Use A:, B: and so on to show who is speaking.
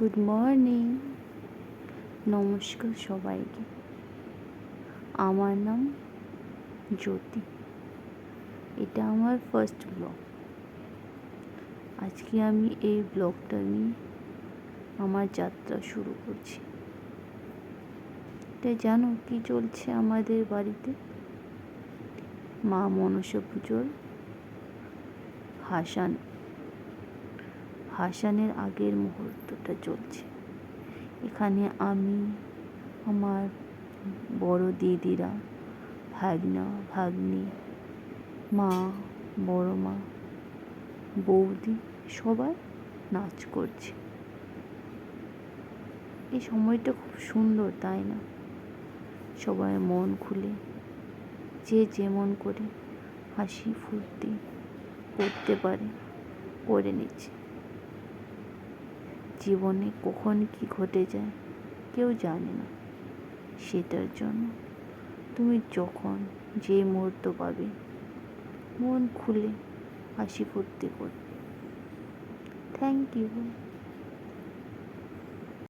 A: Good morning. নমস্কার সবাইকে। আমার নাম জ্যোতি। এটা আমার ফার্স্ট ব্লগ। আজকে আমি এই ব্লগটা নিয়ে আমার যাত্রা শুরু করছি। এটা জানো কি চলছে আমাদের বাড়িতে? মা মনসা পুজোর হাসানের আগের মুহূর্তটা চলছে। এখানে আমি, আমার বড় দিদিরা, ভাগনা ভাগ্নি, মা, বড় মা, বৌদি সবাই নাচ করছে। এই সময়টা খুব সুন্দর, তাই না? সবাই মন খুলে যে যেমন করে হাসি ফুর্তি করতে পারে করে নিচ্ছে। জীবনে কখন কি ঘটে যায় কেউ জানে না। সেটার জন্য তুমি যখন যে মুহূর্ত পাবে মন খুলে হাসি ফুর্তি করবে। Thank you.